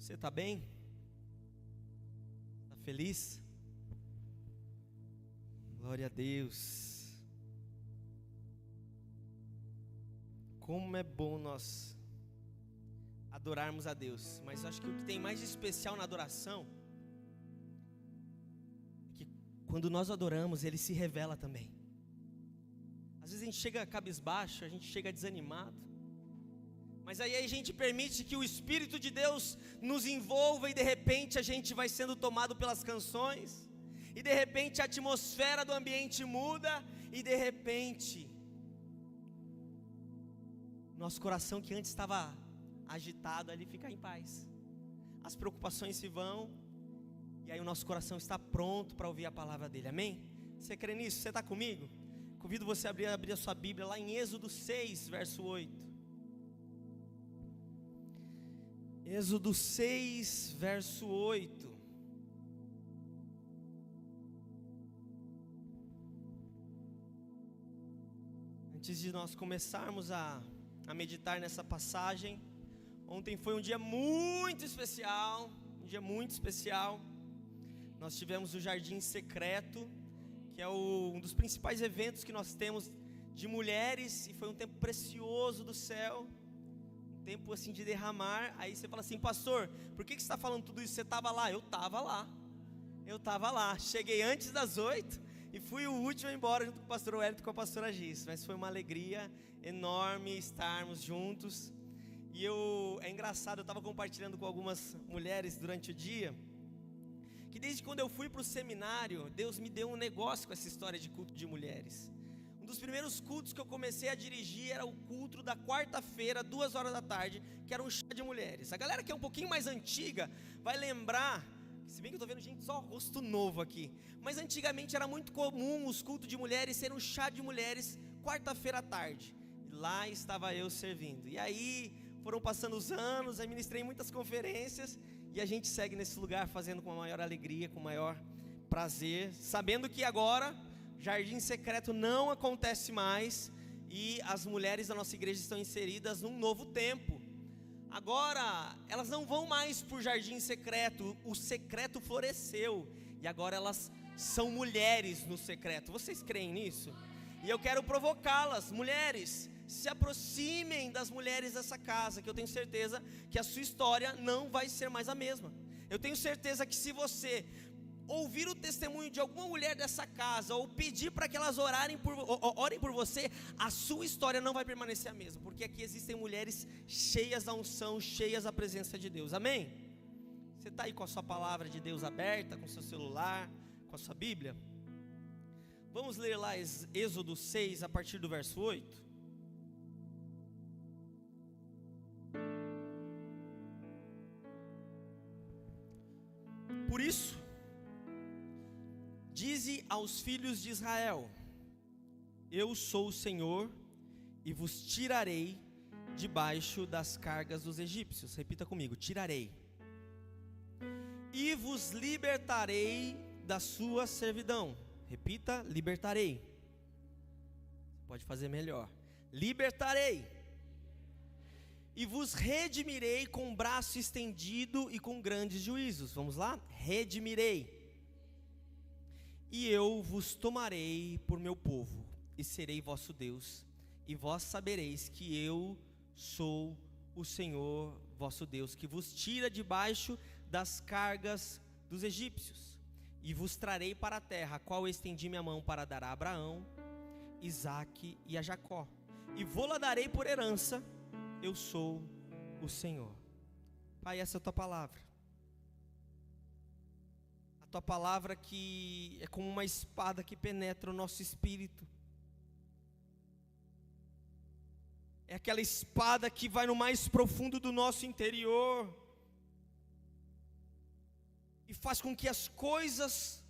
Você está bem? Está feliz? Glória a Deus. Como é bom nós adorarmos a Deus. Mas acho que o que tem mais de especial na adoração é que quando nós adoramos, Ele se revela também. Às vezes a gente chega cabisbaixo, a gente chega desanimado, mas aí a gente permite que o Espírito de Deus nos envolva e de repente a gente vai sendo tomado pelas canções, e de repente a atmosfera do ambiente muda, e de repente nosso coração que antes estava agitado, ali fica em paz. As preocupações se vão, e aí o nosso coração está pronto para ouvir a palavra dele, amém? Você crê nisso? Você está comigo? Convido você a abrir a sua Bíblia lá em Êxodo 6, verso 8. Êxodo 6, verso 8. Antes de nós começarmos a meditar nessa passagem, ontem foi um dia muito especial, Nós tivemos o Jardim Secreto, que é um dos principais eventos que nós temos de mulheres, e foi um tempo precioso do céu, um tempo assim de derramar. Aí você fala assim: pastor, por que você está falando tudo isso? Você estava lá? Eu estava lá, cheguei antes das 8 e fui o último a ir embora junto com o pastor Wellington e com a pastora Giz, mas foi uma alegria enorme estarmos juntos. E é engraçado, eu estava compartilhando com algumas mulheres durante o dia, que desde quando eu fui para o seminário, Deus me deu um negócio com essa história de culto de mulheres. Um dos primeiros cultos que eu comecei a dirigir era o culto da quarta-feira, 2 horas da tarde, que era um chá de mulheres. A galera que é um pouquinho mais antiga vai lembrar, se bem que eu estou vendo gente só rosto novo aqui, mas antigamente era muito comum os cultos de mulheres serem um chá de mulheres, quarta-feira à tarde. E lá estava eu servindo. E aí foram passando os anos, eu ministrei muitas conferências, e a gente segue nesse lugar fazendo com a maior alegria, com o maior prazer, sabendo que agora Jardim Secreto não acontece mais, e as mulheres da nossa igreja estão inseridas num novo tempo. Agora elas não vão mais por Jardim Secreto, o secreto floresceu, e agora elas são mulheres no secreto. Vocês creem nisso? E eu quero provocá-las, mulheres, se aproximem das mulheres dessa casa, que eu tenho certeza que a sua história não vai ser mais a mesma. Eu tenho certeza que se você ouvir o testemunho de alguma mulher dessa casa, ou pedir para que elas orem por você, a sua história não vai permanecer a mesma, porque aqui existem mulheres cheias da unção, cheias da presença de Deus, amém? Você está aí com a sua palavra de Deus aberta, com o seu celular, com a sua Bíblia? Vamos ler lá Êxodo 6, a partir do verso 8. Por isso, dize aos filhos de Israel: eu sou o Senhor, e vos tirarei debaixo das cargas dos egípcios. Repita comigo: tirarei. E vos libertarei da sua servidão. Repita: libertarei. Pode fazer melhor. Libertarei. E vos redimirei com braço estendido e com grandes juízos. Vamos lá? Redimirei. E eu vos tomarei por meu povo, e serei vosso Deus, e vós sabereis que eu sou o Senhor vosso Deus, que vos tira debaixo das cargas dos egípcios, e vos trarei para a terra, a qual estendi minha mão para dar a Abraão, Isaque e a Jacó, e vou-la darei por herança. Eu sou o Senhor. Pai, essa é a tua palavra. A tua palavra que é como uma espada que penetra o nosso espírito. É aquela espada que vai no mais profundo do nosso interior e faz com que as coisas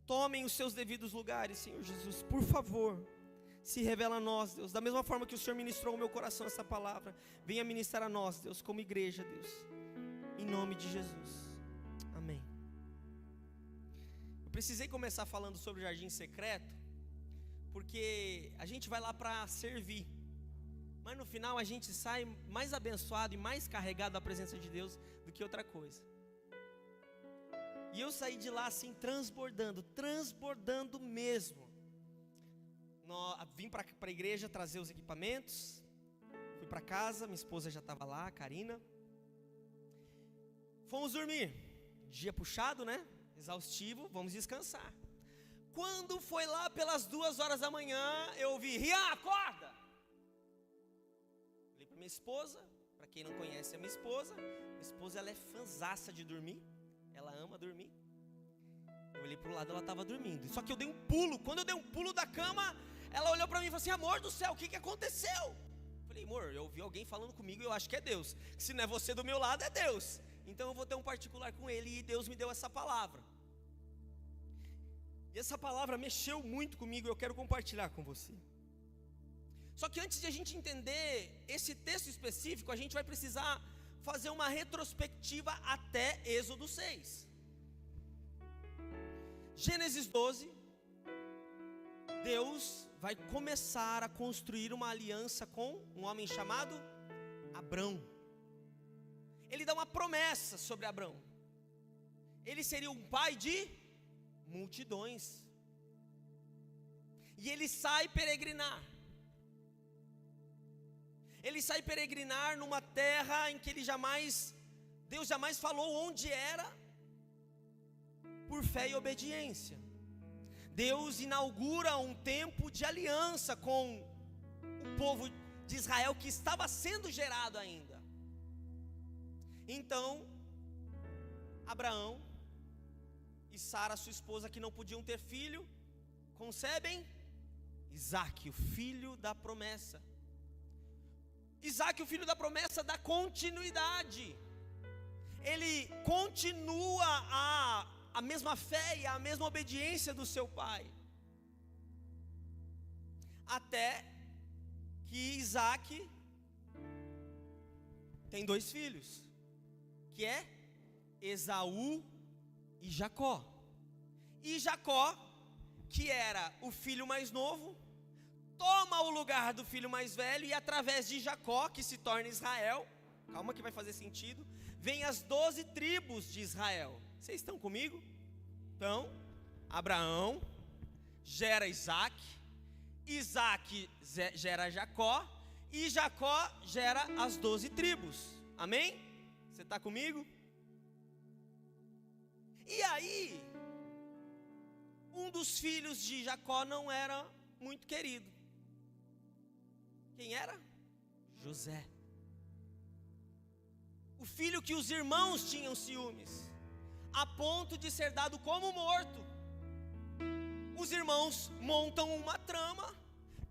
tomem os seus devidos lugares. Senhor Jesus, por favor, se revela a nós, Deus, da mesma forma que o Senhor ministrou ao meu coração essa palavra, venha ministrar a nós, Deus, como igreja, Deus, em nome de Jesus, amém. Eu precisei começar falando sobre o Jardim Secreto, porque a gente vai lá para servir, mas no final a gente sai mais abençoado e mais carregado da presença de Deus do que outra coisa. E eu saí de lá assim, transbordando mesmo. Vim para a igreja trazer os equipamentos, fui para casa, minha esposa já estava lá, a Karina. Fomos dormir, dia puxado, né? Exaustivo, vamos descansar. Quando foi lá pelas 2 horas da manhã, eu ouvi: Rian, acorda! Falei para minha esposa, para quem não conhece a minha esposa ela é fanzaça de dormir, ela ama dormir. Eu olhei para o lado, ela estava dormindo, só que eu dei um pulo. Quando eu dei um pulo da cama, ela olhou para mim e falou assim: amor do céu, o que aconteceu? Eu falei: amor, eu ouvi alguém falando comigo e eu acho que é Deus. Se não é você do meu lado, é Deus. Então eu vou ter um particular com ele, e Deus me deu essa palavra. E essa palavra mexeu muito comigo e eu quero compartilhar com você. Só que antes de a gente entender esse texto específico, a gente vai precisar fazer uma retrospectiva até Êxodo 6. Gênesis 12, Deus vai começar a construir uma aliança com um homem chamado Abrão. Ele dá uma promessa sobre Abrão. Ele seria um pai de multidões. E ele sai peregrinar. Ele sai peregrinar numa terra em que Deus jamais falou onde era, por fé e obediência. Deus inaugura um tempo de aliança com o povo de Israel que estava sendo gerado ainda. Então, Abraão e Sara, sua esposa, que não podiam ter filho, concebem Isaque, o filho da promessa. Isaque, o filho da promessa, dá continuidade. Ele continua a mesma fé e a mesma obediência do seu pai. Até que Isaque tem 2 filhos, que é Esaú e Jacó. E Jacó, que era o filho mais novo, toma o lugar do filho mais velho, e através de Jacó, que se torna Israel, calma que vai fazer sentido, vem as 12 tribos de Israel. Vocês estão comigo? Então, Abraão gera Isaque, Isaque gera Jacó, e Jacó gera as 12 tribos. Amém? Você está comigo? E aí, um dos filhos de Jacó não era muito querido. Quem era? José. O filho que os irmãos tinham ciúmes, a ponto de ser dado como morto. Os irmãos montam uma trama,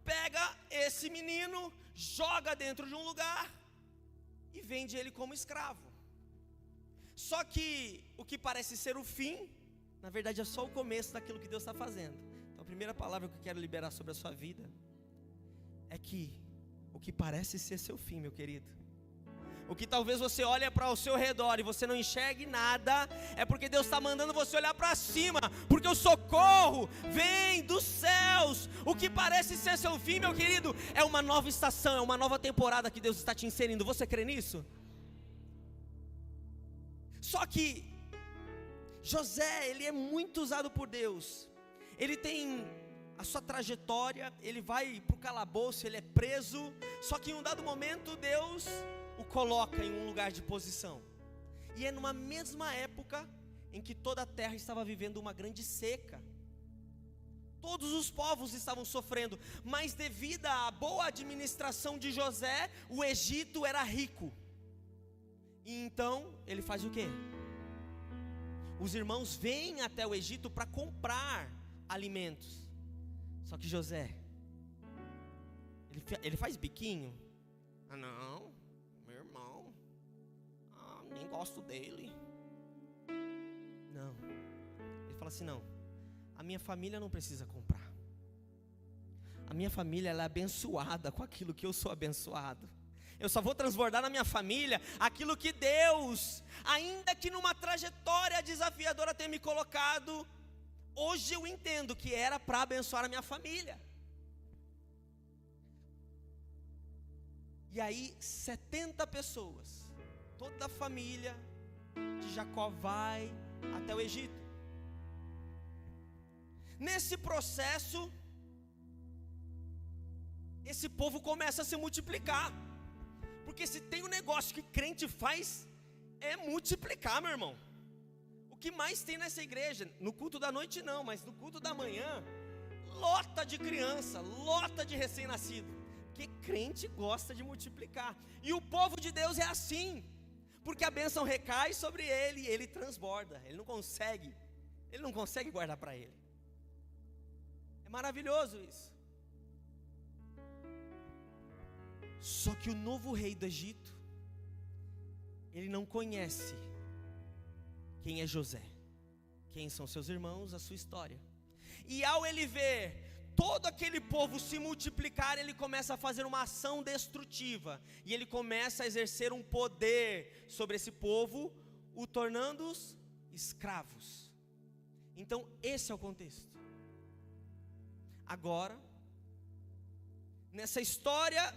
pega esse menino, joga dentro de um lugar e vende ele como escravo. Só que o que parece ser o fim, na verdade é só o começo daquilo que Deus está fazendo. Então a primeira palavra que eu quero liberar sobre a sua vida é que o que parece ser seu fim, meu querido, o que talvez você olhe para o seu redor e você não enxergue nada, é porque Deus está mandando você olhar para cima, porque o socorro vem dos céus. O que parece ser seu fim, meu querido, é uma nova estação, é uma nova temporada que Deus está te inserindo. Você crê nisso? Só que José, ele é muito usado por Deus. Ele tem a sua trajetória, ele vai para o calabouço, ele é preso. Só que em um dado momento Deus o coloca em um lugar de posição. E é numa mesma época em que toda a terra estava vivendo uma grande seca. Todos os povos estavam sofrendo, mas devido à boa administração de José, o Egito era rico. E então ele faz o quê? Os irmãos vêm até o Egito para comprar alimentos. Só que José, ele faz biquinho. Ah não, meu irmão, nem gosto dele. Não, ele fala assim: não, a minha família não precisa comprar. A minha família, ela é abençoada com aquilo que eu sou abençoado. Eu só vou transbordar na minha família aquilo que Deus, ainda que numa trajetória desafiadora tenha me colocado, hoje eu entendo que era para abençoar a minha família. E aí 70 pessoas, toda a família de Jacó vai até o Egito. Nesse processo, esse povo começa a se multiplicar. Porque se tem um negócio que crente faz, é multiplicar, meu irmão. O que mais tem nessa igreja, no culto da noite não, mas no culto da manhã, lota de criança, lota de recém-nascido. Porque crente gosta de multiplicar. E o povo de Deus é assim. Porque a bênção recai sobre ele e ele transborda. Ele não consegue guardar para ele. É maravilhoso isso. Só que o novo rei do Egito, ele não conhece quem é José, quem são seus irmãos, a sua história. E ao ele ver todo aquele povo se multiplicar, ele começa a fazer uma ação destrutiva. E ele começa a exercer um poder sobre esse povo, o tornando-os escravos. Então esse é o contexto. Agora, nessa história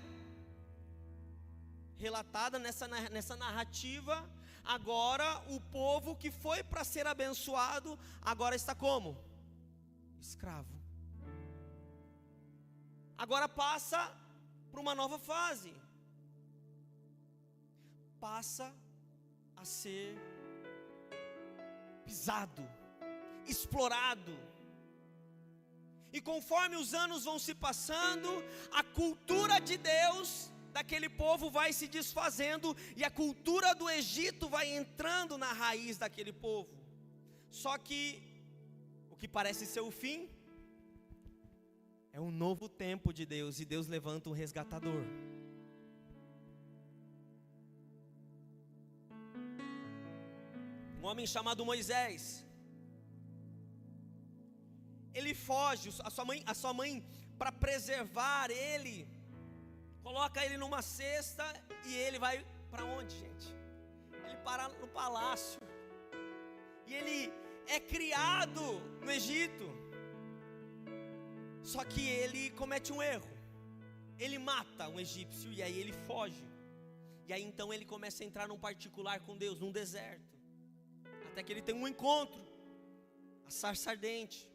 relatada, nessa narrativa, agora o povo que foi para ser abençoado, agora está como? Escravo. Agora passa para uma nova fase. Passa a ser pisado, explorado. E conforme os anos vão se passando, a cultura de Deus daquele povo vai se desfazendo, e a cultura do Egito vai entrando na raiz daquele povo. Só que o que parece ser o fim é um novo tempo de Deus, e Deus levanta um resgatador. Um homem chamado Moisés. Ele foge, a sua mãe para preservar ele, coloca ele numa cesta, e ele vai para onde, gente? Ele para no palácio, e ele é criado no Egito. Só que ele comete um erro, ele mata um egípcio, e aí ele foge. E aí então ele começa a entrar num particular com Deus, num deserto, até que ele tem um encontro, a sarça ardente.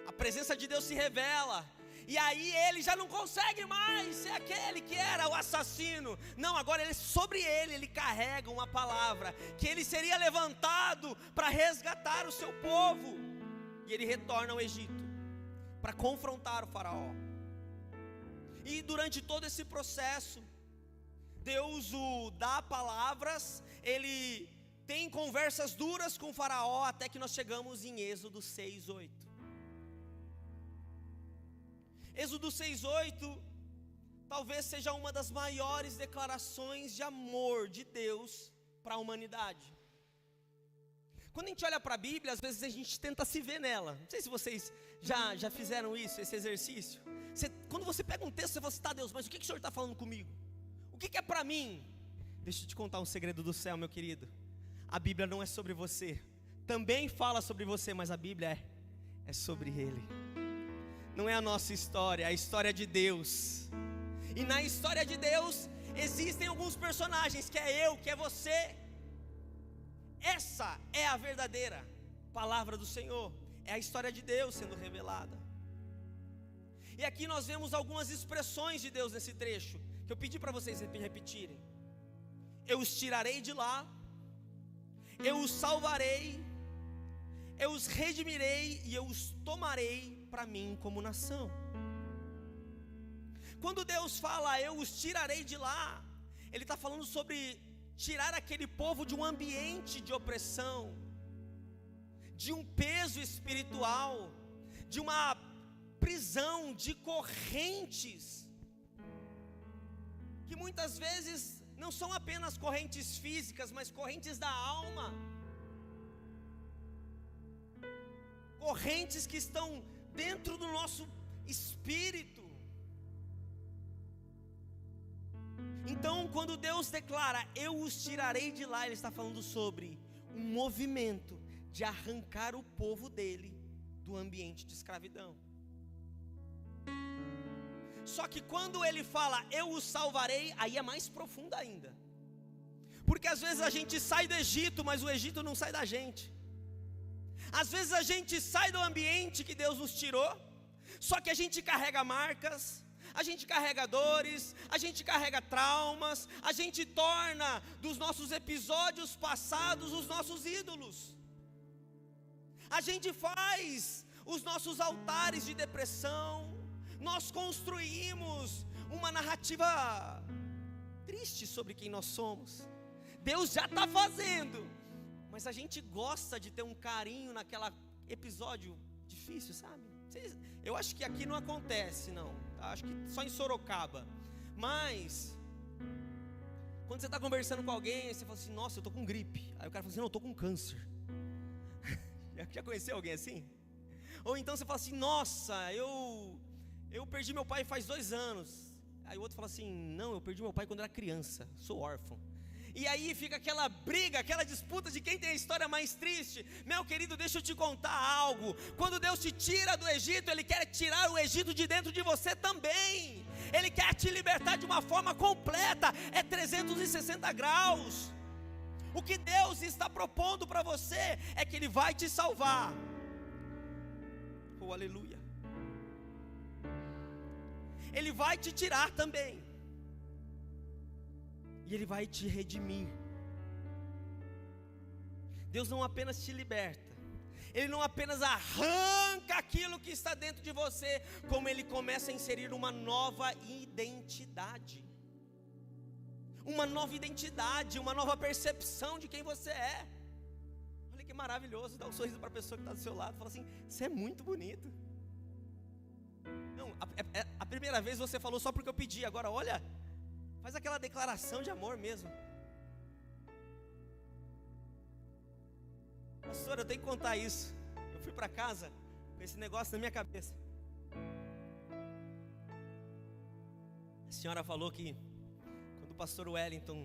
A presença de Deus se revela, e aí ele já não consegue mais ser aquele que era o assassino. Não, agora sobre ele carrega uma palavra, que ele seria levantado para resgatar o seu povo. E ele retorna ao Egito para confrontar o faraó. E durante todo esse processo, Deus o dá palavras, ele tem conversas duras com o faraó, até que nós chegamos em Êxodo 6:8. Êxodo 6:8 talvez seja uma das maiores declarações de amor de Deus para a humanidade. Quando a gente olha para a Bíblia, às vezes a gente tenta se ver nela. Não sei se vocês já fizeram isso, esse exercício. Quando você pega um texto, você fala assim: tá, Deus, mas o que o Senhor está falando comigo? O que é para mim? Deixa eu te contar um segredo do céu, meu querido. A Bíblia não é sobre você. Também fala sobre você, mas a Bíblia é sobre Ele. Não é a nossa história, é a história de Deus. E na história de Deus existem alguns personagens, que é eu, que é você. Essa é a verdadeira palavra do Senhor, é a história de Deus sendo revelada. E aqui nós vemos algumas expressões de Deus nesse trecho, que eu pedi para vocês repetirem. Eu os tirarei de lá, eu os salvarei, eu os redimirei e eu os tomarei para mim como nação. Quando Deus fala eu os tirarei de lá, Ele está falando sobre tirar aquele povo de um ambiente de opressão, de um peso espiritual, de uma prisão, de correntes, que muitas vezes não são apenas correntes físicas, mas correntes da alma, correntes que estão dentro do nosso espírito. Então, quando Deus declara eu os tirarei de lá, Ele está falando sobre um movimento de arrancar o povo dele do ambiente de escravidão. Só que quando ele fala, eu os salvarei, aí é mais profundo ainda. Porque às vezes a gente sai do Egito, mas o Egito não sai da gente. Às vezes a gente sai do ambiente que Deus nos tirou, só que a gente carrega marcas, a gente carrega dores, a gente carrega traumas, a gente torna dos nossos episódios passados os nossos ídolos. A gente faz os nossos altares de depressão, nós construímos uma narrativa triste sobre quem nós somos. Deus já está fazendo, mas a gente gosta de ter um carinho naquele episódio difícil, sabe? Eu acho que aqui não acontece, não. Acho que só em Sorocaba. Mas quando você está conversando com alguém, você fala assim, nossa, eu estou com gripe. Aí o cara fala assim, não, eu estou com câncer. Já conheceu alguém assim? Ou então você fala assim, nossa, eu perdi meu pai faz 2 anos. Aí o outro fala assim, não, eu perdi meu pai quando era criança, sou órfão. E aí fica aquela briga, aquela disputa de quem tem a história mais triste. Meu querido, deixa eu te contar algo. Quando Deus te tira do Egito, Ele quer tirar o Egito de dentro de você também. Ele quer te libertar de uma forma completa. É 360 graus. O que Deus está propondo para você é que Ele vai te salvar. Oh, aleluia. Ele vai te tirar também. E Ele vai te redimir. Deus não apenas te liberta, Ele não apenas arranca aquilo que está dentro de você, como Ele começa a inserir uma nova identidade. Uma nova identidade, uma nova percepção de quem você é. Olha que maravilhoso, dá um sorriso para a pessoa que está do seu lado, fala assim, você é muito bonito. Não, a primeira vez você falou só porque eu pedi, agora olha, faz aquela declaração de amor mesmo. Pastor, eu tenho que contar isso. Eu fui para casa com esse negócio na minha cabeça. A senhora falou que quando o pastor Wellington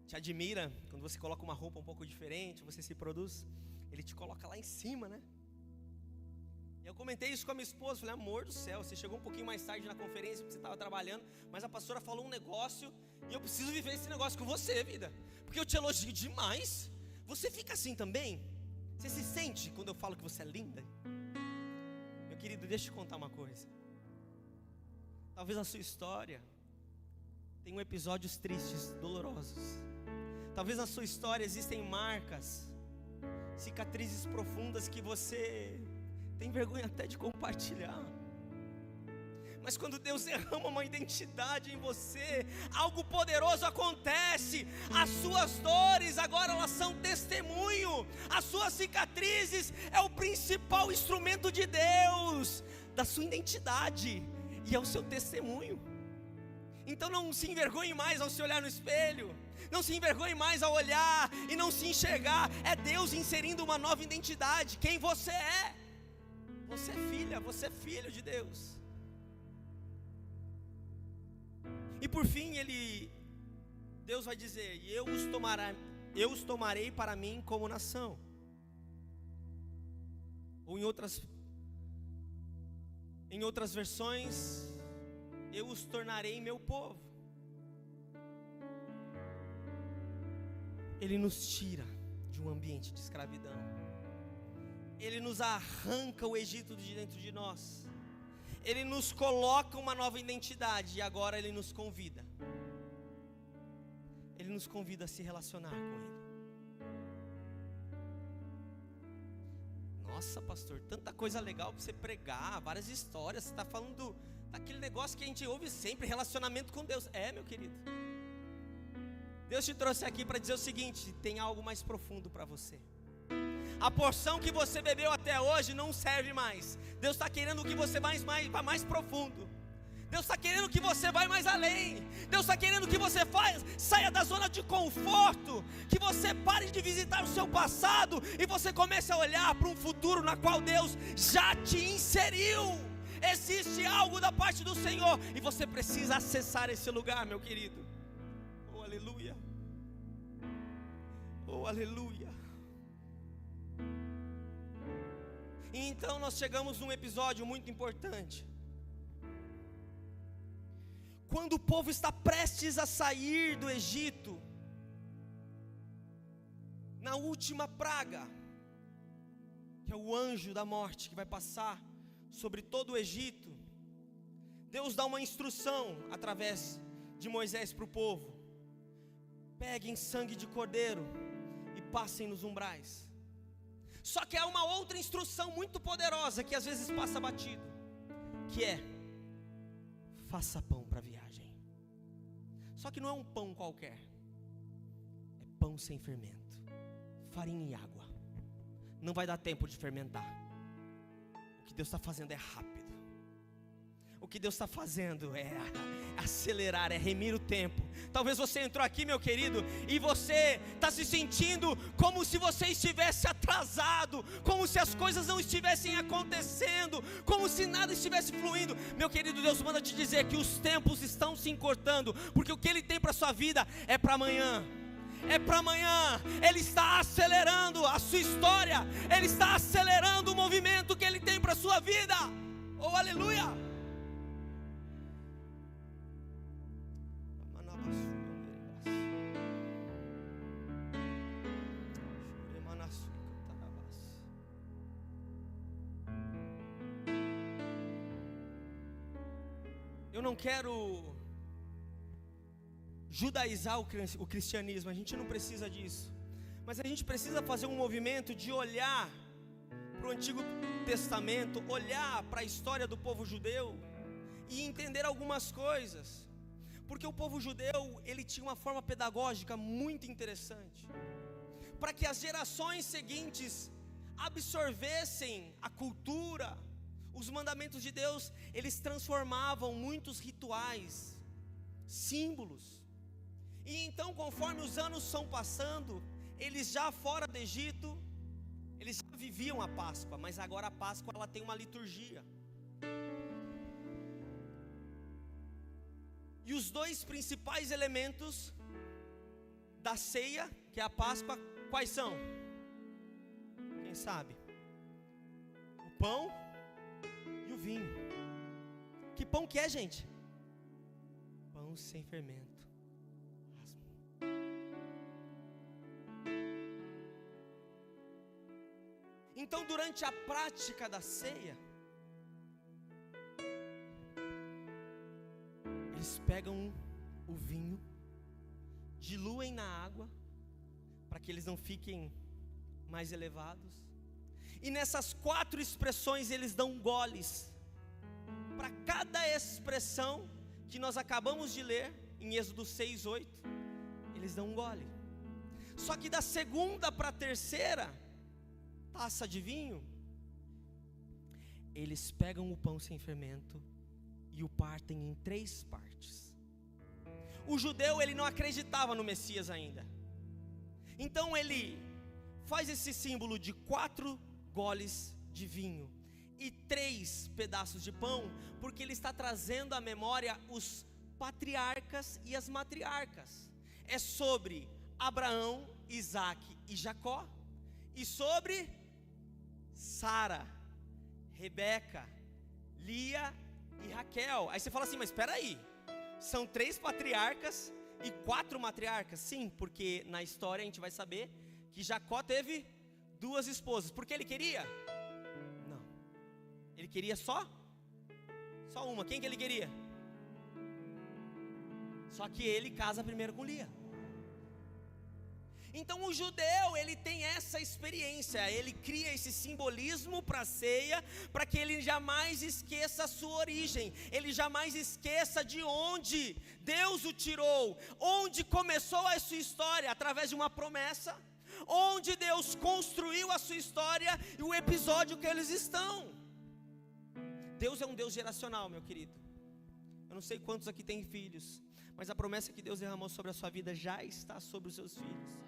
te admira, quando você coloca uma roupa um pouco diferente, você se produz, ele te coloca lá em cima, né? Eu comentei isso com a minha esposa, falei, amor do céu, você chegou um pouquinho mais tarde na conferência, porque você estava trabalhando, mas a pastora falou um negócio, e eu preciso viver esse negócio com você, vida, porque eu te elogio demais. Você fica assim também? Você se sente quando eu falo que você é linda? Meu querido, deixa eu te contar uma coisa. Talvez a sua história tenha episódios tristes, dolorosos. Talvez na sua história existem marcas, cicatrizes profundas que você tem vergonha até de compartilhar. Mas quando Deus derrama uma identidade em você, algo poderoso acontece. As suas dores agora elas são testemunho. As suas cicatrizes é o principal instrumento de Deus, da sua identidade, e é o seu testemunho. Então não se envergonhe mais ao se olhar no espelho. Não se envergonhe mais ao olhar e não se enxergar. É Deus inserindo uma nova identidade. Quem você é? Você é filha, você é filho de Deus. E por fim Deus vai dizer, e eu os tomarei para mim como nação. Ou em outras versões, eu os tornarei meu povo. Ele nos tira de um ambiente de escravidão. Ele nos arranca o Egito de dentro de nós. Ele nos coloca uma nova identidade. E agora Ele nos convida. Ele nos convida a se relacionar com Ele. Nossa, pastor, tanta coisa legal para você pregar, várias histórias. Você está falando daquele negócio que a gente ouve sempre, relacionamento com Deus. É, meu querido. Deus te trouxe aqui para dizer o seguinte: tem algo mais profundo para você. A porção que você bebeu até hoje não serve mais. Deus está querendo que você vá mais profundo. Deus está querendo que você vá mais além. Deus está querendo que você saia da zona de conforto, que você pare de visitar o seu passado e você comece a olhar para um futuro na qual Deus já te inseriu. Existe algo da parte do Senhor e você precisa acessar esse lugar, meu querido. Oh, aleluia. Oh, aleluia. E então nós chegamos num episódio muito importante. quando o povo está prestes a sair do Egito, na última praga, que é o anjo da morte que vai passar sobre todo o Egito, Deus dá uma instrução através de Moisés para o povo: peguem sangue de cordeiro e passem nos umbrais. Só que há uma outra instrução muito poderosa que às vezes passa batido, que é: faça pão para a viagem. Só que não é um pão qualquer, é pão sem fermento, farinha e água. Não vai dar tempo de fermentar. O que Deus está fazendo é rápido. O que Deus está fazendo é acelerar, é remir o tempo. Talvez você entrou aqui, meu querido, e você está se sentindo como se você estivesse atrasado, como se as coisas não estivessem acontecendo, como se nada estivesse fluindo. Meu querido, Deus manda te dizer que os tempos estão se encurtando, porque o que Ele tem para a sua vida é para amanhã. É para amanhã. Ele está acelerando a sua história, Ele está acelerando o movimento que Ele tem para a sua vida. Oh, aleluia! Eu não quero judaizar o cristianismo, a gente não precisa disso, mas a gente precisa fazer um movimento de olhar para o Antigo Testamento, olhar para a história do povo judeu e entender algumas coisas, porque o povo judeu, ele tinha uma forma pedagógica muito interessante, para que as gerações seguintes absorvessem a cultura, os mandamentos de Deus. Eles transformavam muitos rituais, símbolos, e então, conforme os anos são passando, eles já fora do Egito, eles já viviam a Páscoa, mas agora a Páscoa ela tem uma liturgia. E os dois principais elementos da ceia, que é a Páscoa, quais são? Quem sabe? O pão e o vinho. Que pão que é, gente? Pão sem fermento. Então, durante a prática da ceia, eles pegam o vinho, diluem na água, para que eles não fiquem mais elevados, e nessas 4 expressões eles dão goles. Para cada expressão que nós acabamos de ler em Êxodo 6:8, eles dão um gole. Só que da segunda para a terceira taça de vinho, eles pegam o pão sem fermento e o partem em 3 partes. O judeu, ele não acreditava no Messias ainda, então ele faz esse símbolo de 4 goles de vinho e 3 pedaços de pão, porque ele está trazendo à memória os patriarcas e as matriarcas. É sobre Abraão, Isaque e Jacó, e sobre Sara, Rebeca, Lia e Raquel. Aí você fala assim, mas espera aí, são 3 patriarcas e 4 matriarcas? Sim, porque na história a gente vai saber que Jacó teve 2 esposas. Porque ele queria? Não, ele queria só uma. Quem que ele queria? Só que ele casa primeiro com Lia. Então o judeu, ele tem essa experiência, ele cria esse simbolismo para a ceia, para que ele jamais esqueça a sua origem, ele jamais esqueça de onde Deus o tirou, onde começou a sua história, através de uma promessa, onde Deus construiu a sua história e o episódio que eles estão. Deus é um Deus geracional, meu querido. Eu não sei quantos aqui têm filhos, mas a promessa que Deus derramou sobre a sua vida já está sobre os seus filhos,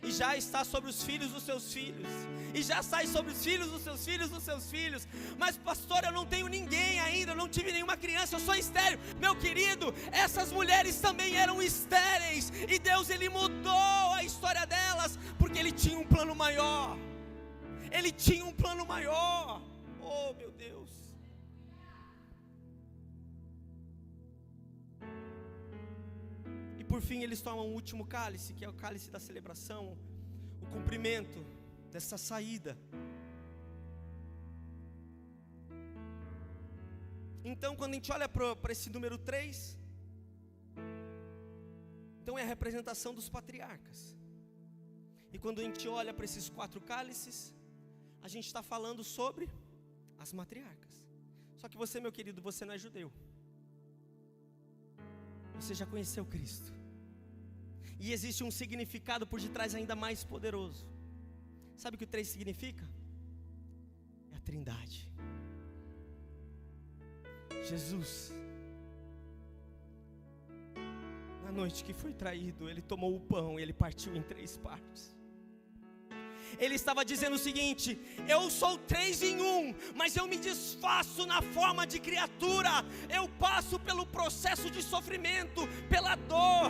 e já está sobre os filhos dos seus filhos, e já sai sobre os filhos dos seus filhos dos seus filhos. Mas pastor, eu não tenho ninguém ainda, eu não tive nenhuma criança, eu sou estéril. Meu querido, essas mulheres também eram estéreis, e Deus, ele mudou a história delas, porque ele tinha um plano maior. Ele tinha um plano maior. Oh meu Deus. por fim eles tomam o último cálice, que é o cálice da celebração, o cumprimento dessa saída. Então, quando a gente olha para esse número 3, então é a representação dos patriarcas. E quando a gente olha para esses 4 cálices, a gente está falando sobre as matriarcas. Só que você, meu querido, você não é judeu. Você já conheceu Cristo. E existe um significado por detrás ainda mais poderoso. Sabe o que o 3 significa? É a Trindade. Jesus, na noite que foi traído, Ele tomou o pão e Ele partiu em 3 partes. Ele estava dizendo o seguinte: eu sou 3 em 1, mas eu me desfaço na forma de criatura. Eu passo pelo processo de sofrimento, pela dor.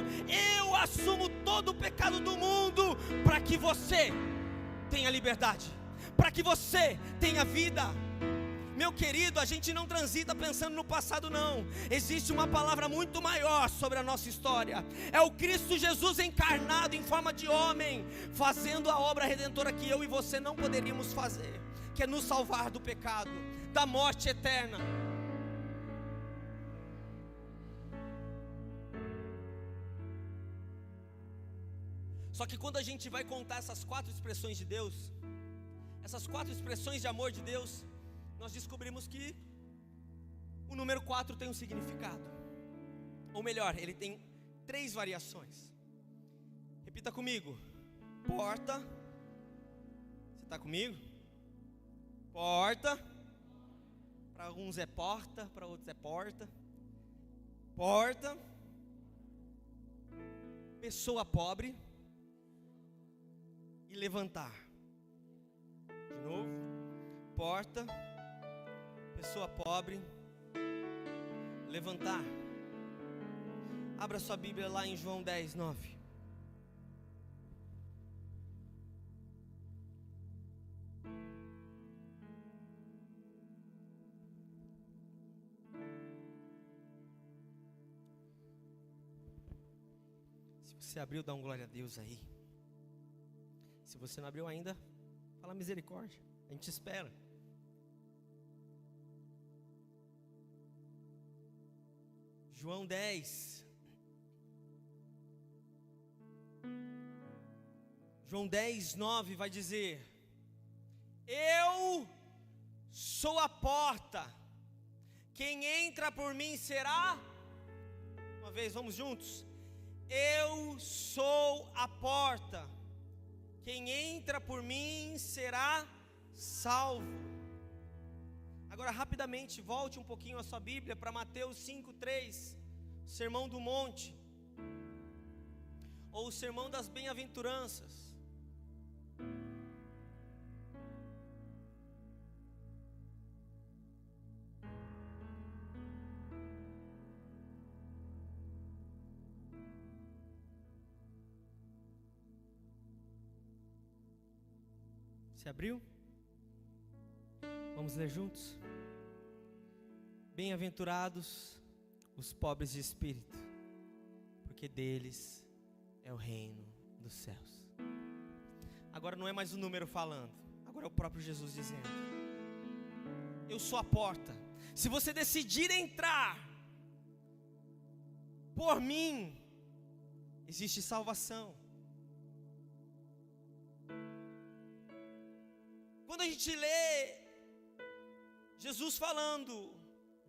Eu assumo todo o pecado do mundo, para que você tenha liberdade, para que você tenha vida. Meu querido, a gente não transita pensando no passado, não. Existe uma palavra muito maior sobre a nossa história. É o Cristo Jesus encarnado em forma de homem, fazendo a obra redentora que eu e você não poderíamos fazer, que é nos salvar do pecado, da morte eterna. Só que quando a gente vai contar essas 4 expressões de Deus, essas 4 expressões de amor de Deus, nós descobrimos que o número 4 tem um significado. Ou melhor, ele tem 3 variações. Repita comigo: porta. Você está comigo? Porta. Para alguns é porta, para outros é porta. Porta. Pessoa pobre. E levantar. De novo. Porta. Pessoa pobre, levantar. Abra sua Bíblia lá em João 10, 9. Se você abriu, dá um glória a Deus aí. Se você não abriu ainda, fala misericórdia, a gente espera. João 10. João 10, 9 vai dizer: eu sou a porta. Quem entra por mim será... Uma vez, vamos juntos. Eu sou a porta. Quem entra por mim será salvo. Agora, rapidamente, volte um pouquinho a sua Bíblia para Mateus 5:3, Sermão do Monte, ou o Sermão das Bem-aventuranças. Você abriu? Vamos ler juntos? Bem-aventurados os pobres de espírito, porque deles é o reino dos céus. Agora não é mais o número falando, agora é o próprio Jesus dizendo: eu sou a porta. Se você decidir entrar por mim, existe salvação. Quando a gente lê Jesus falando: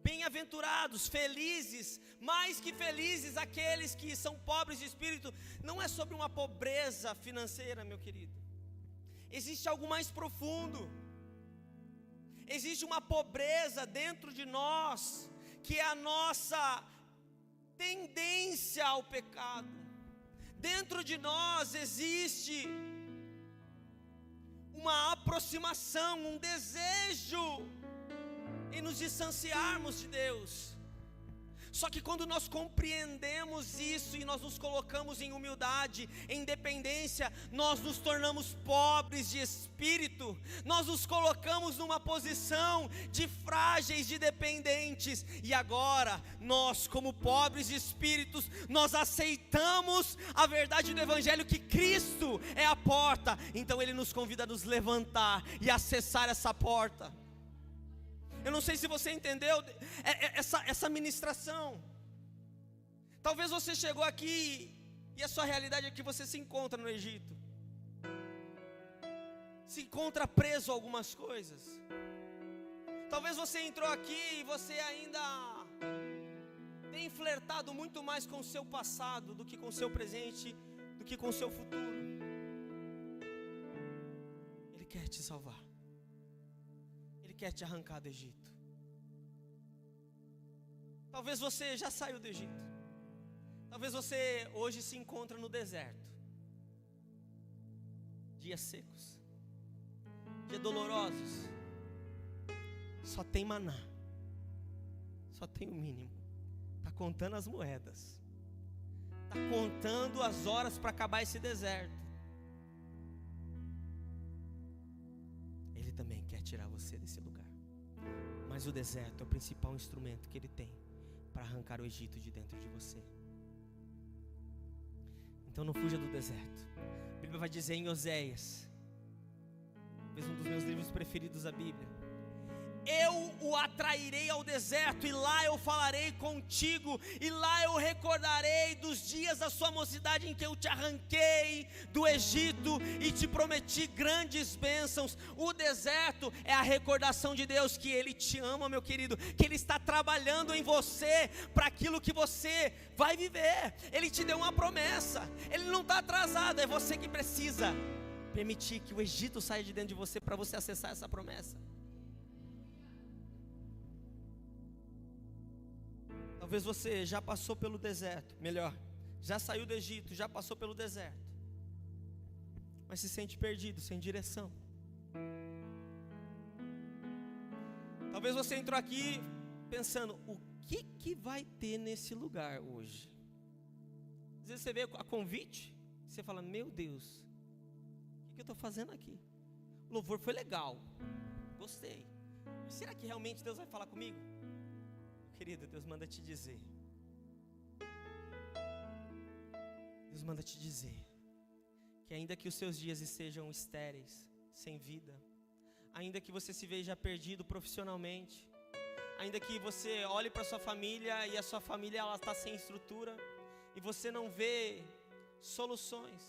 bem-aventurados, felizes, mais que felizes aqueles que são pobres de espírito, não é sobre uma pobreza financeira, meu querido. Existe algo mais profundo. Existe uma pobreza dentro de nós, que é a nossa tendência ao pecado. Dentro de nós existe uma aproximação, um desejo em nos distanciarmos de Deus. Só que quando nós compreendemos isso e nós nos colocamos em humildade, em dependência, nós nos tornamos pobres de espírito, nós nos colocamos numa posição de frágeis, de dependentes, e agora nós, como pobres de espíritos, nós aceitamos a verdade do Evangelho, que Cristo é a porta. Então Ele nos convida a nos levantar e acessar essa porta. Eu não sei se você entendeu essa ministração. Talvez você chegou aqui e a sua realidade é que você se encontra no Egito, se encontra preso a algumas coisas. Talvez você entrou aqui e você ainda tem flertado muito mais com o seu passado do que com o seu presente, do que com o seu futuro. Ele quer te salvar. Ele quer te arrancar do Egito. Talvez você já saiu do Egito. Talvez você hoje se encontra no deserto. Dias secos, dias dolorosos. Só tem maná. Só tem o mínimo. Está contando as moedas. Está contando as horas para acabar esse deserto. Ele também quer tirar você desse lugar. Mas o deserto é o principal instrumento que Ele tem para arrancar o Egito de dentro de você. Então não fuja do deserto. A Bíblia vai dizer em Oséias, talvez um dos meus livros preferidos da Bíblia: eu o atrairei ao deserto, e lá eu falarei contigo, e lá eu recordarei dos dias da sua mocidade, em que eu te arranquei do Egito e te prometi grandes bênçãos. O deserto é a recordação de Deus que Ele te ama, meu querido, que Ele está trabalhando em você para aquilo que você vai viver. Ele te deu uma promessa, Ele não está atrasado, é você que precisa permitir que o Egito saia de dentro de você para você acessar essa promessa. Talvez você já passou pelo deserto, melhor, já saiu do Egito, já passou pelo deserto, mas se sente perdido, sem direção. Talvez você entrou aqui pensando: o que vai ter nesse lugar hoje? Às vezes você vê a convite, você fala: meu Deus, o que eu estou fazendo aqui? O louvor foi legal, gostei, mas será que realmente Deus vai falar comigo? Querido, Deus manda te dizer, que ainda que os seus dias estejam estéreis, sem vida, ainda que você se veja perdido profissionalmente, ainda que você olhe para sua família e a sua família ela está sem estrutura e você não vê soluções,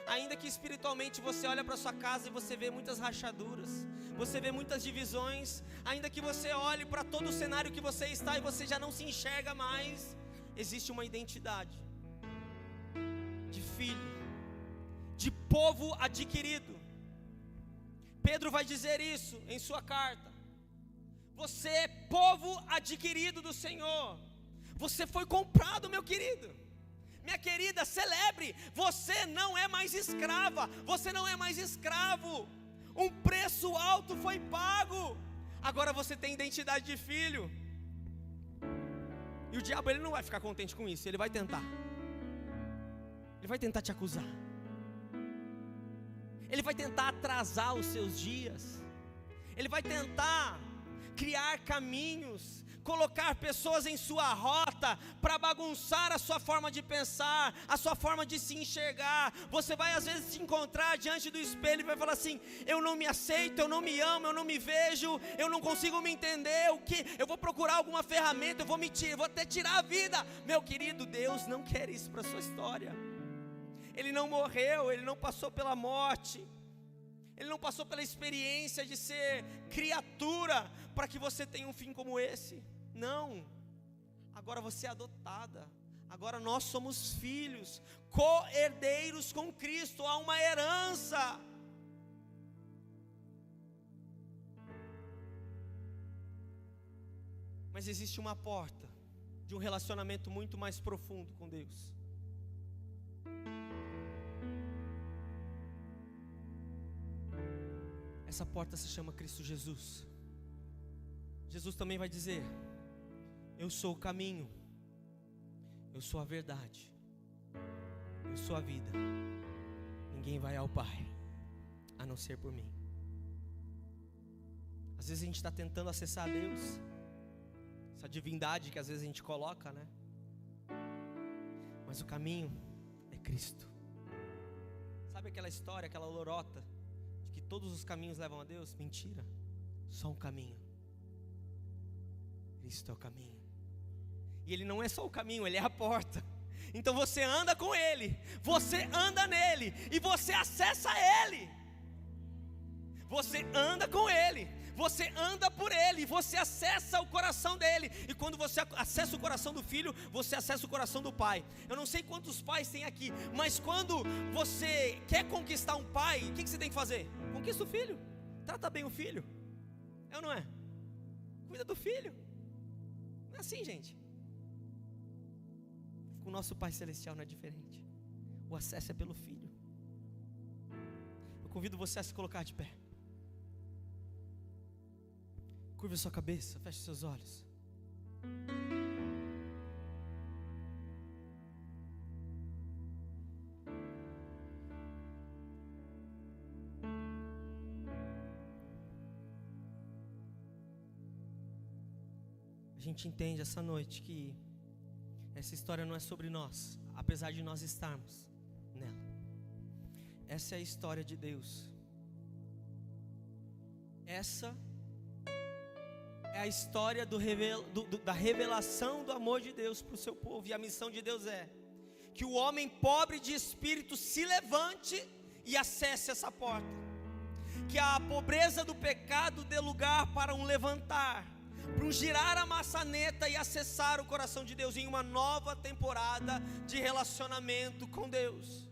ainda que espiritualmente você olha para sua casa e você vê muitas rachaduras, você vê muitas divisões, ainda que você olhe para todo o cenário que você está e você já não se enxerga mais, existe uma identidade de filho, de povo adquirido. Pedro vai dizer isso em sua carta: você é povo adquirido do Senhor, você foi comprado, meu querido. Minha querida, celebre, você não é mais escrava, você não é mais escravo, um preço alto foi pago, agora você tem identidade de filho. E o diabo, ele não vai ficar contente com isso, ele vai tentar te acusar, ele vai tentar atrasar os seus dias, ele vai tentar criar caminhos, colocar pessoas em sua rota para bagunçar a sua forma de pensar, a sua forma de se enxergar. Você vai às vezes se encontrar diante do espelho e vai falar assim: eu não me aceito, eu não me amo, eu não me vejo, eu não consigo me entender, eu vou procurar alguma ferramenta, eu vou até tirar a vida. Meu querido, Deus não quer isso para a sua história. Ele não morreu, Ele não passou pela morte, Ele não passou pela experiência de ser criatura para que você tenha um fim como esse. Não, agora você é adotada, agora nós somos filhos, co-herdeiros com Cristo, há uma herança. Mas existe uma porta de um relacionamento muito mais profundo com Deus. Essa porta se chama Cristo Jesus. Jesus também vai dizer: eu sou o caminho, eu sou a verdade, eu sou a vida. Ninguém vai ao Pai a não ser por mim. Às vezes a gente está tentando acessar a Deus, essa divindade que às vezes a gente coloca, né? Mas o caminho é Cristo. Sabe aquela história, aquela lorota de que todos os caminhos levam a Deus? Mentira, só um caminho. Cristo é o caminho. E Ele não é só o caminho, Ele é a porta. Então você anda com Ele, você anda nele e você acessa Ele. Você anda com Ele, você anda por Ele, você acessa o coração dEle. E quando você acessa o coração do Filho, você acessa o coração do Pai. Eu não sei quantos pais tem aqui, mas quando você quer conquistar um pai, o que você tem que fazer? Conquista o filho, trata bem o filho. É ou não é? Cuida do filho. Não é assim, gente. Com o nosso Pai Celestial não é diferente. O acesso é pelo Filho. Eu convido você a se colocar de pé. Curva sua cabeça, feche seus olhos. A gente entende essa noite que essa história não é sobre nós, apesar de nós estarmos nela. Essa é a história de Deus. Essa é a história da revelação do amor de Deus para o seu povo. E a missão de Deus é que o homem pobre de espírito se levante e acesse essa porta. Que a pobreza do pecado dê lugar para um levantar, para um girar a maçaneta e acessar o coração de Deus em uma nova temporada de relacionamento com Deus.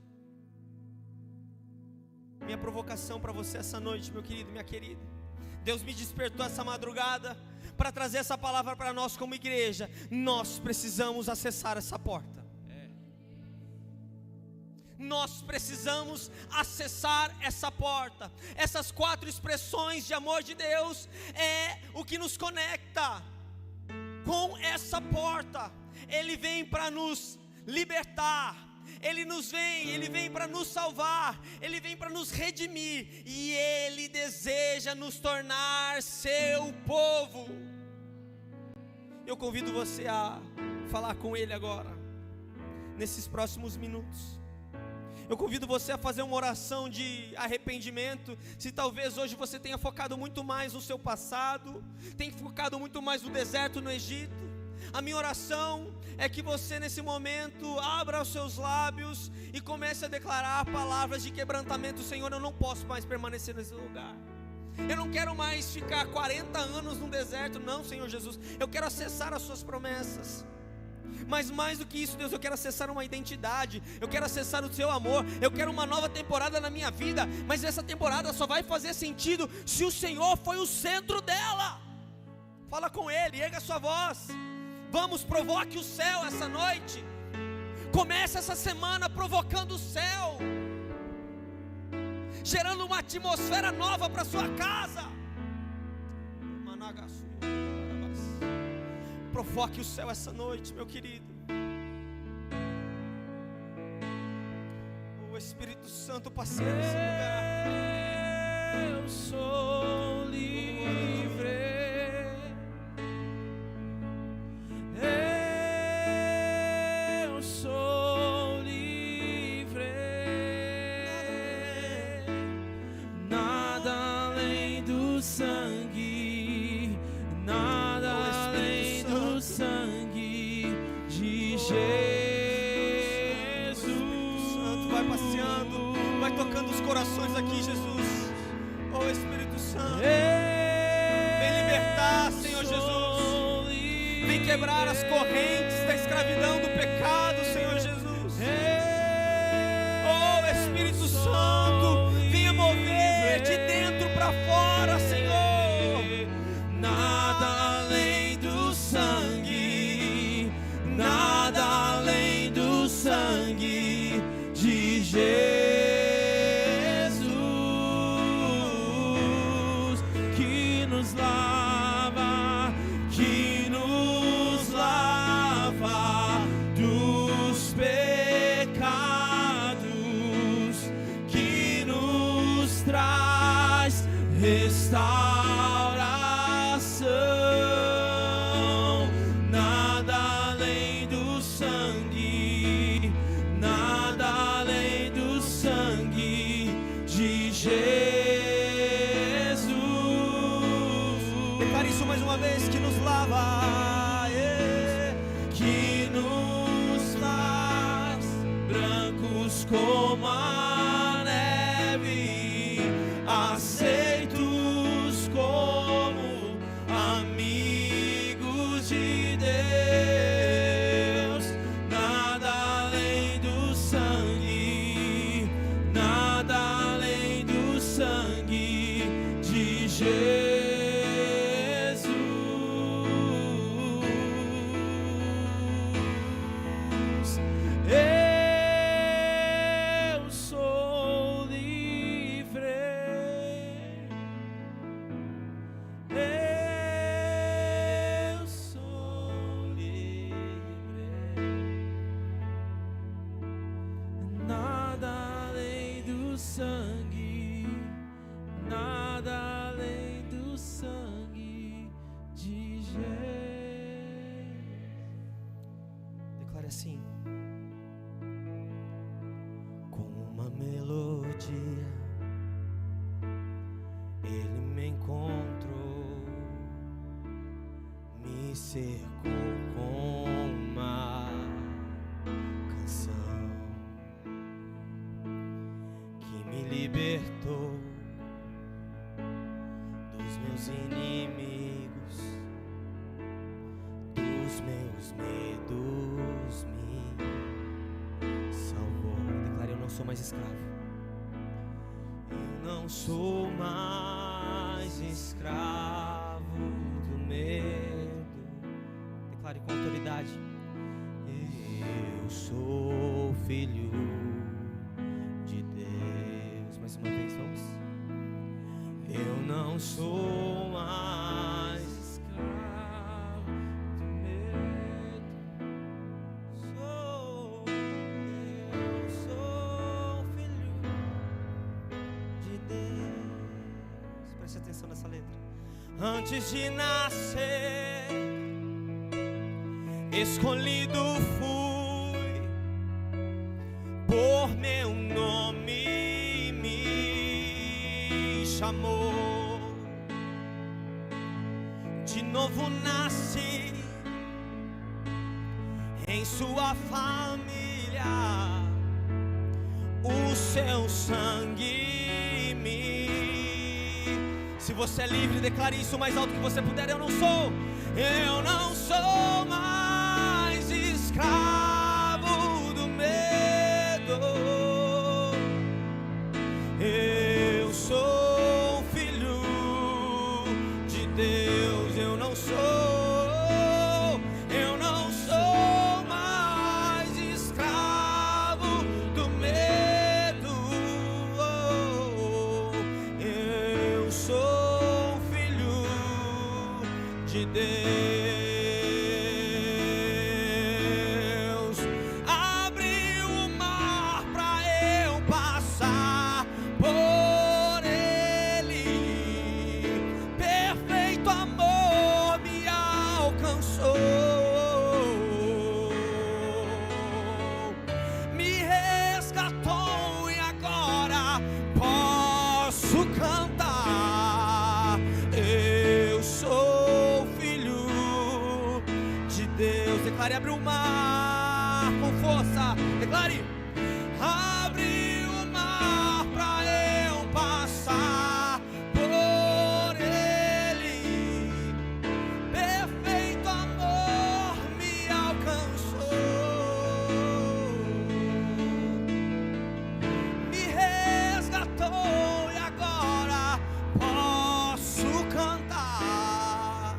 Minha provocação para você essa noite, meu querido, minha querida. Deus me despertou essa madrugada para trazer essa palavra para nós como igreja. Nós precisamos acessar essa porta. Nós precisamos acessar essa porta. Essas 4 expressões de amor de Deus é o que nos conecta com essa porta. Ele vem para nos libertar. Ele vem para nos salvar, Ele vem para nos redimir, e Ele deseja nos tornar seu povo. Eu convido você a falar com Ele agora, nesses próximos minutos. Eu convido você a fazer uma oração de arrependimento. Se talvez hoje você tenha focado muito mais no seu passado, tenha focado muito mais no deserto, no Egito, a minha oração é que você nesse momento abra os seus lábios e comece a declarar palavras de quebrantamento. Senhor, eu não posso mais permanecer nesse lugar. Eu não quero mais ficar 40 anos no deserto. Não, Senhor Jesus, eu quero acessar as suas promessas. Mas mais do que isso, Deus, eu quero acessar uma identidade, eu quero acessar o seu amor, eu quero uma nova temporada na minha vida. Mas essa temporada só vai fazer sentido se o Senhor foi o centro dela. Fala com Ele, erga a sua voz. Vamos, provoque o céu essa noite. Comece essa semana provocando o céu, gerando uma atmosfera nova para sua casa. Provoque o céu essa noite, meu querido. O Espírito Santo passeia nesse lugar. Eu sou livre. Eu sou livre. Nada além do sangue, nada além do sangue de Jesus. Santo, vai passeando, vai tocando os corações aqui, Jesus. Oh Espírito Santo, vem libertar, Senhor Jesus. Vem quebrar as correntes da escravidão, do pecado, Senhor Jesus. Oh Espírito Santo, venha mover de dentro para fora, Senhor. Nada além do sangue, nada além do sangue de Jesus, que nos lava do restauração. Nada além do sangue, nada além do sangue de Jesus. Declare isso mais uma vez, que nos lava, Que nos faz brancos como a neve, aceitos como amigos de Deus. Nada além do sangue, nada além do sangue de Jesus. Eu sou livre. Eu sou livre. Nada além do sangue, nada além do sangue de Jesus. declare assim: com uma melodia ele me encontrou, me cercou com uma canção que me libertou dos meus inimigos, dos meus medos, me salvou. Declare: eu não sou mais escravo. Eu não sou mais escravo do medo. Declare com autoridade: eu sou filho de Deus. Mais uma vez, vamos. Eu não sou mais escravo do medo. Eu sou filho de Deus. Preste atenção nessa letra. Antes de nascer, escolhido fui, por meu nome me chamou. De novo nasci em sua família, o seu sangue me... Se você é livre, declare isso o mais alto que você puder. Eu não sou mais escravo do medo. Eu sou filho de Deus. Eu não sou mais escravo do medo. Eu sou filho de Deus. Abriu o mar pra eu passar por ele. Perfeito amor me alcançou. Me resgatou e agora posso cantar. Eu sou filho de Deus. Declare: abre o mar com força. Declare: abre o mar pra eu passar por ele. Perfeito amor me alcançou. Me resgatou e agora posso cantar.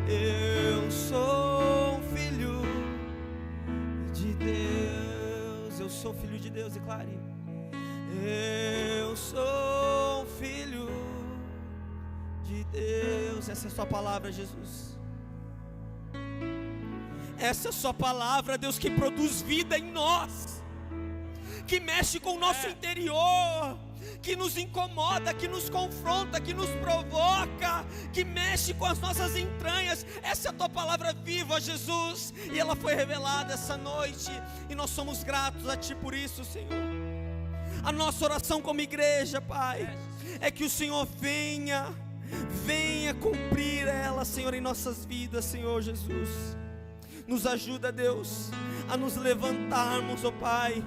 Eu sou filho de Deus. Eu sou filho de Deus. Declare: eu sou filho de Deus. Essa é a sua palavra, Jesus. Essa é a sua palavra, Deus, que produz vida em nós, que mexe com o nosso interior, que nos incomoda, que nos confronta, que nos provoca, que mexe com as nossas entranhas. Essa é a tua palavra viva, Jesus, e ela foi revelada essa noite, e nós somos gratos a ti por isso, Senhor. A nossa oração como igreja, Pai, é que o Senhor venha cumprir ela, Senhor, em nossas vidas, Senhor Jesus. Nos ajuda, Deus, a nos levantarmos, ó Pai,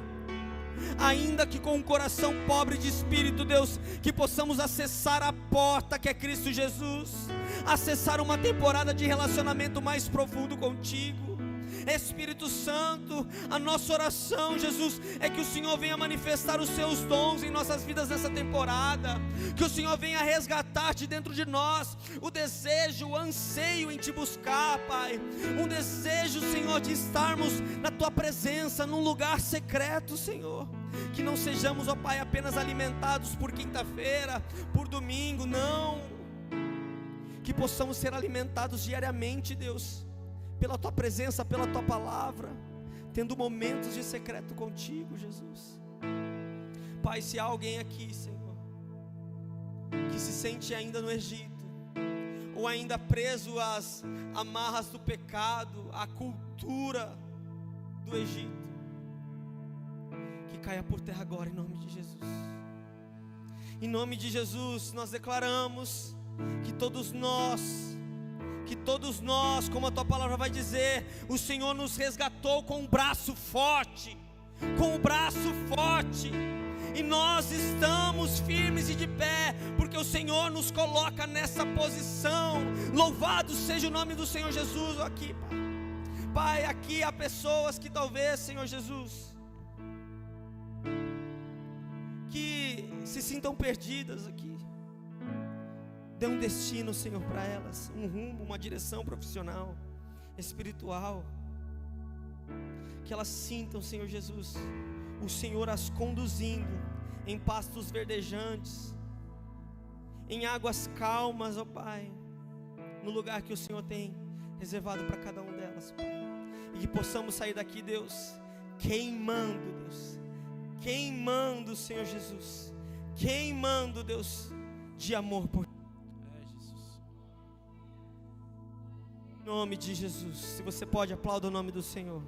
ainda que com um coração pobre de espírito, Deus, que possamos acessar a porta que é Cristo Jesus, acessar uma temporada de relacionamento mais profundo contigo. Espírito Santo, a nossa oração, Jesus, é que o Senhor venha manifestar os seus dons em nossas vidas nessa temporada, que o Senhor venha resgatar de dentro de nós o desejo, o anseio em te buscar, Pai, um desejo, Senhor, de estarmos na tua presença, num lugar secreto, Senhor, que não sejamos, ó Pai, apenas alimentados por quinta-feira, por domingo, não, que possamos ser alimentados diariamente, Deus, pela tua presença, pela tua palavra, tendo momentos de secreto contigo, Jesus. Pai, se há alguém aqui, Senhor, que se sente ainda no Egito, ou ainda preso às amarras do pecado, à cultura do Egito, que caia por terra agora em nome de Jesus. Em nome de Jesus nós declaramos que todos nós, como a tua palavra vai dizer, o Senhor nos resgatou com um braço forte, e nós estamos firmes e de pé, porque o Senhor nos coloca nessa posição. Louvado seja o nome do Senhor Jesus aqui, Pai, aqui há pessoas que talvez, Senhor Jesus, que se sintam perdidas aqui. Dê um destino, Senhor, para elas, um rumo, uma direção profissional, espiritual, que elas sintam, Senhor Jesus, o Senhor as conduzindo em pastos verdejantes, em águas calmas, ó Pai, no lugar que o Senhor tem reservado para cada um delas, Pai, e que possamos sair daqui, Deus, queimando, Senhor Jesus, queimando, Deus, de amor por ti. Em nome de Jesus, se você pode, aplauda o nome do Senhor.